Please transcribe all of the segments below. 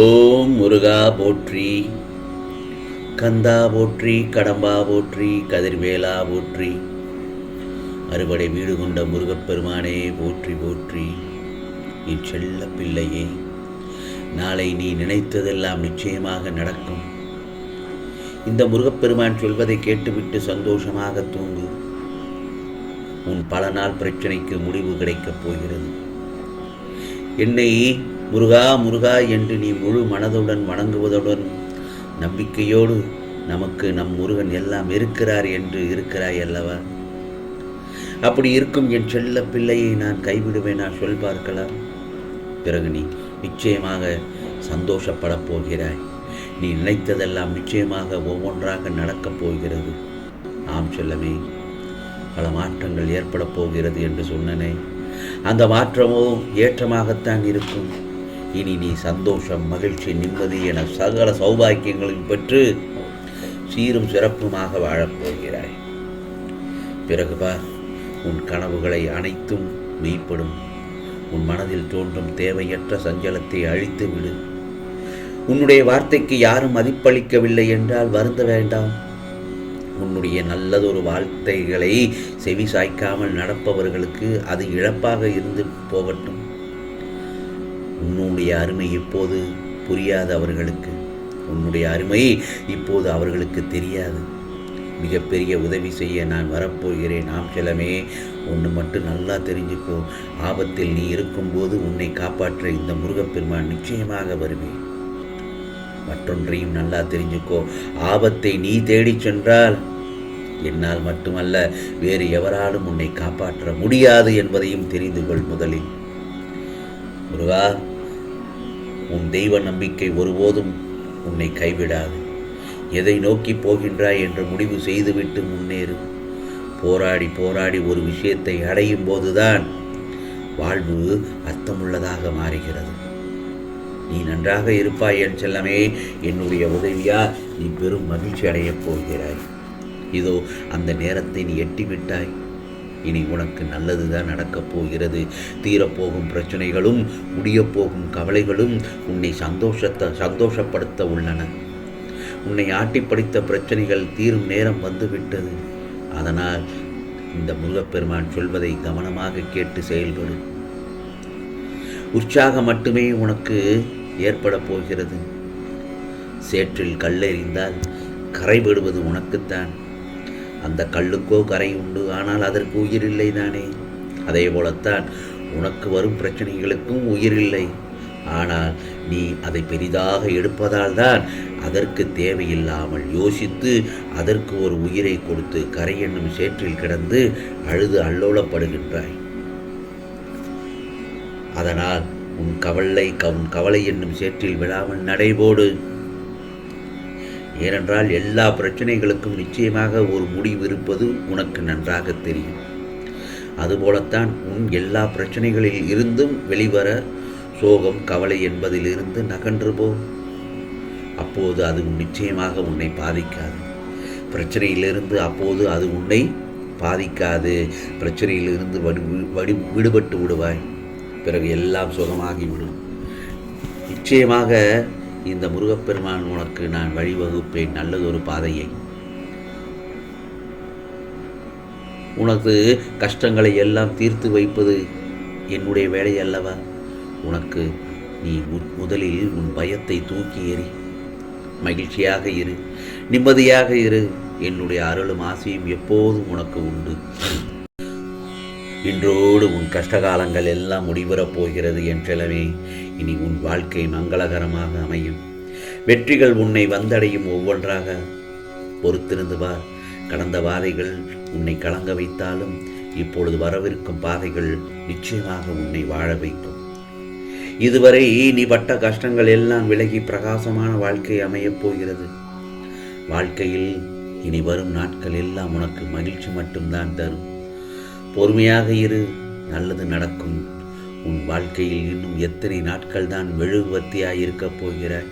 ஓம் முருகா போற்றி, கந்தா போற்றி, கடம்பா போற்றி, கதிர்வேலா போற்றி, அறுபடை வீடு கொண்ட முருகப்பெருமானே போற்றி போற்றி. என் செல்ல பிள்ளையே, நாளை நீ நினைத்ததெல்லாம் நிச்சயமாக நடக்கும். இந்த முருகப்பெருமான் சொல்வதை கேட்டுவிட்டு சந்தோஷமாக தூங்கு. உன் பல நாள் பிரச்சனைக்கு முடிவு கிடைக்கப் போகிறது. என்னை முருகா முருகா என்று நீ முழு மனதுடன் வணங்குவதுடன் நம்பிக்கையோடு நமக்கு நம் முருகன் எல்லாம் இருக்கிறார் என்று இருக்கிறாய் அல்லவா? அப்படி இருக்கும் என் செல்ல பிள்ளையை நான் கைவிடுவேனா? சொல் பார்க்கலாம். பிறகு நீ நிச்சயமாக சந்தோஷப்படப் போகிறாய். நீ நினைத்ததெல்லாம் நிச்சயமாக ஒவ்வொன்றாக நடக்கப் போகிறது. ஆம் செல்லமே, பல மாற்றங்கள் ஏற்படப் போகிறது என்று சொன்னனே, அந்த மாற்றமோ ஏற்றமாகத்தான் இருக்கும். இனி நீ சந்தோஷம், மகிழ்ச்சி, நிம்மதி என சகல சௌபாக்கியங்களையும் பெற்று சீரும் சிறப்புமாக வாழப்போகிறாய். பிறகு பார், உன் கனவுகளை அனைத்தும் மெய்ப்படும். உன் மனதில் தோன்றும் தேவையற்ற சஞ்சலத்தை அழித்து விடு. உன்னுடைய வார்த்தைக்கு யாரும் மதிப்பளிக்கவில்லை என்றால் வருந்த வேண்டாம். உன்னுடைய நல்லதொரு வார்த்தைகளை செவி சாய்க்காமல் நடப்பவர்களுக்கு அது இழப்பாக இருந்து போகட்டும். உன்னுடைய அருமை இப்போது புரியாது அவர்களுக்கு. உன்னுடைய அருமை இப்போது அவர்களுக்கு தெரியாது. மிகப்பெரிய உதவி செய்ய நான் வரப்போகிறேன். நாம் செல்லமே, ஒன்று மட்டும் நல்லா தெரிஞ்சுக்கோ. ஆபத்தில் நீ இருக்கும்போது உன்னை காப்பாற்ற இந்த முருகப்பெருமான் நிச்சயமாக வருவேன். மற்றொன்றையும் நல்லா தெரிஞ்சுக்கோ. ஆபத்தை நீ தேடிச் சென்றால் என்னால் மட்டுமல்ல, வேறு எவராலும் உன்னை காப்பாற்ற முடியாது என்பதையும் தெரிந்து கொள். முதலில் முருகா, உன் தெய்வ நம்பிக்கை ஒருபோதும் உன்னை கைவிடாது. எதை நோக்கி போகின்றாய் என்று முடிவு செய்துவிட்டு முன்னேறு. போராடி போராடி ஒரு விஷயத்தை அடையும் போதுதான் வாழ்வு அர்த்தமுள்ளதாக மாறுகிறது. நீ நன்றாக இருப்பாய் என் செல்லமே. என்னுடைய உதவியால் நீ பெரும் மகிழ்ச்சி அடையப் போகிறாய். இதோ அந்த நேரத்தை நீ எட்டிவிட்டாய். இனி உனக்கு நல்லதுதான் நடக்கப் போகிறது. தீரப்போகும் பிரச்சனைகளும் முடியப்போகும் கவலைகளும் உன்னை சந்தோஷப்படுத்த உள்ளன. உன்னை ஆட்டிப்படித்த பிரச்சனைகள் தீரும் நேரம் வந்துவிட்டது. அதனால் இந்த முருகப்பெருமான் சொல்வதை கவனமாக கேட்டு செயல்படு. உற்சாகம் மட்டுமே உனக்கு ஏற்பட போகிறது. சேற்றில் கல்லெறிந்தால் கரை விடுவது உனக்குத்தான். அந்த கல்லுக்கோ கரை உண்டு, ஆனால் அதற்கு உயிர் இல்லை தானே. அதே போலத்தான் உனக்கு வரும் பிரச்சனைகளுக்கும் உயிர் இல்லை. ஆனால் நீ அதை பெரிதாக எடுப்பதால் தான் அதற்கு தேவையில்லாமல் யோசித்து அதற்கு ஒரு உயிரை கொடுத்து கரை என்னும் சேற்றில் கிடந்து அழுது அல்லோலப்படுகின்றாய். அதனால் உன் கவலை என்னும் சேற்றில் விழாமல் நடைபோடு. ஏனென்றால் எல்லா பிரச்சனைகளுக்கும் நிச்சயமாக ஒரு முடிவு இருப்பது உனக்கு நன்றாக தெரியும். அதுபோலத்தான் உன் எல்லா பிரச்சனைகளில் இருந்தும் வெளிவர சோகம், கவலை என்பதிலிருந்து நகன்று போ. அப்போது அது நிச்சயமாக உன்னை பாதிக்காது. பிரச்சனையிலிருந்து அப்போது அது உன்னை பாதிக்காது. பிரச்சனையிலிருந்து விடுபட்டு விடுவாய். பிறகு எல்லாம் சுகமாகிவிடும். நிச்சயமாக இந்த முருகப்பெருமான் உனக்கு நான் வழிவகுப்பேன் நல்லதொரு பாதையை. உனக்கு கஷ்டங்களை எல்லாம் தீர்த்து வைப்பது என்னுடைய வேலை அல்லவா? உனக்கு நீ முதலில் உன் பயத்தை தூக்கி எறி. மகிழ்ச்சியாக இரு, நிம்மதியாக இரு. என்னுடைய அருளும் ஆசையும் எப்போதும் உனக்கு உண்டு. இன்றோடு உன் கஷ்டகாலங்கள் எல்லாம் முடிவரப் போகிறது என் செல்லமே. இனி உன் வாழ்க்கை மங்களகரமாக அமையும். வெற்றிகள் உன்னை வந்தடையும் ஒவ்வொன்றாக. பொறுத்திருந்து பார். கடந்த பாதைகள் உன்னை கலங்க வைத்தாலும் இப்பொழுது வரவிருக்கும் பாதைகள் நிச்சயமாக உன்னை வாழ வைக்கும். இதுவரை நீ பட்ட கஷ்டங்கள் எல்லாம் விலகி பிரகாசமான வாழ்க்கை அமையப் போகிறது. வாழ்க்கையில் இனி வரும் நாட்கள் எல்லாம் உனக்கு மகிழ்ச்சி மட்டும்தான் தரும். பொறுமையாக இரு, நல்லது நடக்கும். உன் வாழ்க்கையில் இன்னும் எத்தனை நாட்கள் தான் மெழுகுவர்த்தியாய் இருக்கப் போகிறாய்?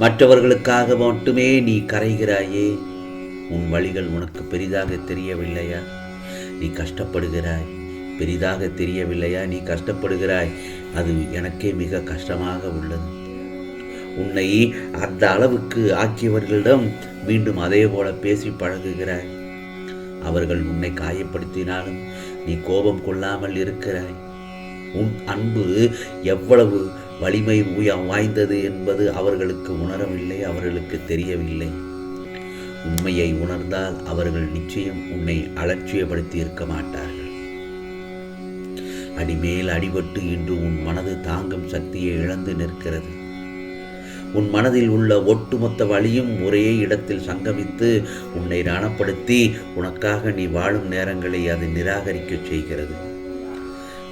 மற்றவர்களுக்காக மட்டுமே நீ கரைகிறாயே. உன் வழிகள் உனக்கு பெரிதாக தெரியவில்லையா? நீ கஷ்டப்படுகிறாய். பெரிதாக தெரியவில்லையா? நீ கஷ்டப்படுகிறாய். அது எனக்கே மிக கஷ்டமாக உள்ளது. உன்னை அந்த அளவுக்கு ஆக்கியவர்களிடம் மீண்டும் அதே போல பேசி பழகுகிறாய். அவர்கள் உன்னை காயப்படுத்தினாலும் நீ கோபம் கொள்ளாமல் இருக்கிறாய். உன் அன்பு எவ்வளவு வலிமை வாய்ந்தது என்பது அவர்களுக்கு உணரவில்லை, அவர்களுக்கு தெரியவில்லை. உண்மையை உணர்ந்தால் அவர்கள் நிச்சயம் உன்னை அலட்சியப்படுத்தி இருக்க மாட்டார்கள். அடிமேல் அடிபட்டு இன்று உன் மனது தாங்கும் சக்தியை இழந்து நிற்கிறது. உன் மனதில் உள்ள ஒட்டுமொத்த வலியும் ஒரே இடத்தில் சங்கமித்து உன்னை ரணப்படுத்தி உனக்காக நீ வாழும் நேரங்களை அது நிராகரிக்க செய்கிறது.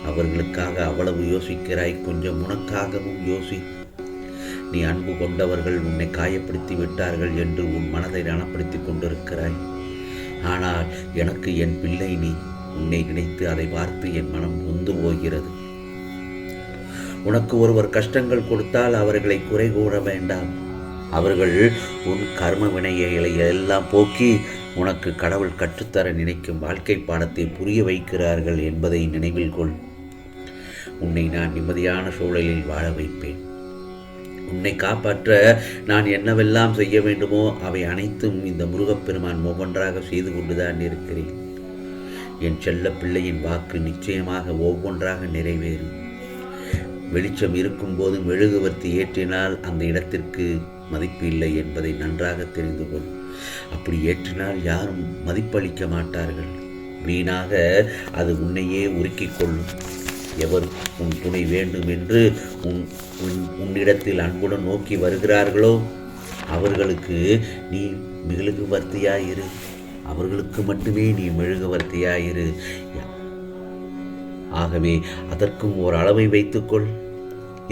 அவர்களுக்காக அவ்வளவு யோசிக்கிறாய், கொஞ்சம் உனக்காகவும் யோசி. நீ அன்பு கொண்டவர்கள் உன்னை காயப்படுத்தி விட்டார்கள் என்று உன் மனதை ரணப்படுத்தி கொண்டிருக்கிறாய். ஆனால் எனக்கு என் பிள்ளை நீ. உன்னை நினைத்து அதை பார்த்து என் மனம் நொந்து போகிறது. உனக்கு ஒருவர் கஷ்டங்கள் கொடுத்தால் அவர்களை குறை கூற வேண்டாம். அவர்கள் உன் கர்ம வினைகளை எல்லாம் போக்கி உனக்கு கடவுள் கற்றுத்தர நினைக்கும் வாழ்க்கை பாடத்தை புரிய வைக்கிறார்கள் என்பதை நினைவில் கொள். உன்னை நான் நிம்மதியான சூழலில் வாழ வைப்பேன். உன்னை காப்பாற்ற நான் என்னவெல்லாம் செய்ய வேண்டுமோ அவை அனைத்தும் இந்த முருகப்பெருமான் ஒவ்வொன்றாக செய்து கொண்டுதான் இருக்கிறேன். என் செல்ல பிள்ளையின் வாக்கு நிச்சயமாக ஒவ்வொன்றாக நிறைவேறும். வெளிச்சம் இருக்கும்போது மெழுகுவர்த்தி ஏற்றினால் அந்த இடத்திற்கு மதிப்பு இல்லை என்பதை நன்றாக தெரிந்து கொள். அப்படி ஏற்றினால் யாரும் மதிப்பளிக்க மாட்டார்கள். வீணாக அது உன்னையே உருக்கிக் கொள்ளும். எவர் உன் துணை வேண்டும் என்று உன்னிடத்தில் அன்புடன் நோக்கி வருகிறார்களோ அவர்களுக்கு நீ மெழுகுவர்த்தியாயிரு. அவர்களுக்கு மட்டுமே நீ மெழுகுவர்த்தியாயிரு. ஆகவே அதற்கும் ஓர் அளவை வைத்துக்கொள்.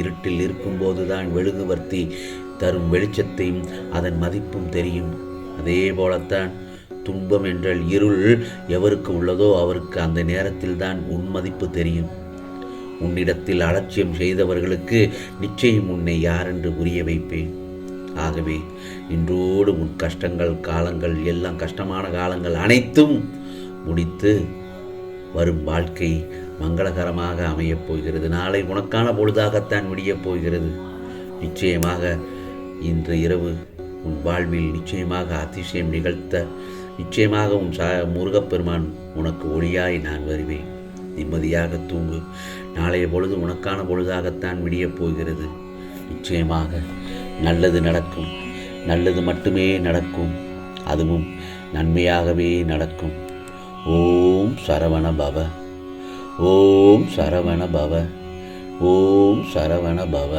இருட்டில் இருக்கும்போதுதான் மெழுகுவர்த்தி தரும் வெளிச்சத்தையும் அதன் மதிப்பும் தெரியும். அதே போலத்தான் துன்பம் என்ற இருள் எவருக்கு உள்ளதோ அவருக்கு அந்த நேரத்தில் தான் உன் மதிப்பு தெரியும். உன்னிடத்தில் அலட்சியம் செய்தவர்களுக்கு நிச்சயம் உன்னை யாரென்று புரிய வைப்பேன். ஆகவே இன்றோடு உன் கஷ்டங்கள் காலங்கள் எல்லாம் கஷ்டமான காலங்கள் அனைத்தும் முடித்து வரும் வாழ்க்கை மங்களகரமாக அமையப் போகிறது. நாளை உனக்கான பொழுதாகத்தான் விடியப் போகிறது. நிச்சயமாக இன்று இரவு உன் வாழ்வில் நிச்சயமாக அதிசயம் நிகழ்த்த நிச்சயமாக உன் முருகப்பெருமான் உனக்கு ஒளியாய் நான் வருவேன். நிம்மதியாக தூங்கு. நாளைய பொழுது உனக்கான பொழுதாகத்தான் விடியப் போகிறது. நிச்சயமாக நல்லது நடக்கும். நல்லது மட்டுமே நடக்கும். அதுவும் நன்மையாகவே நடக்கும். ஓம் சரவண பவ. ஓம் சரவண பவ. ஓம் சரவண பவ.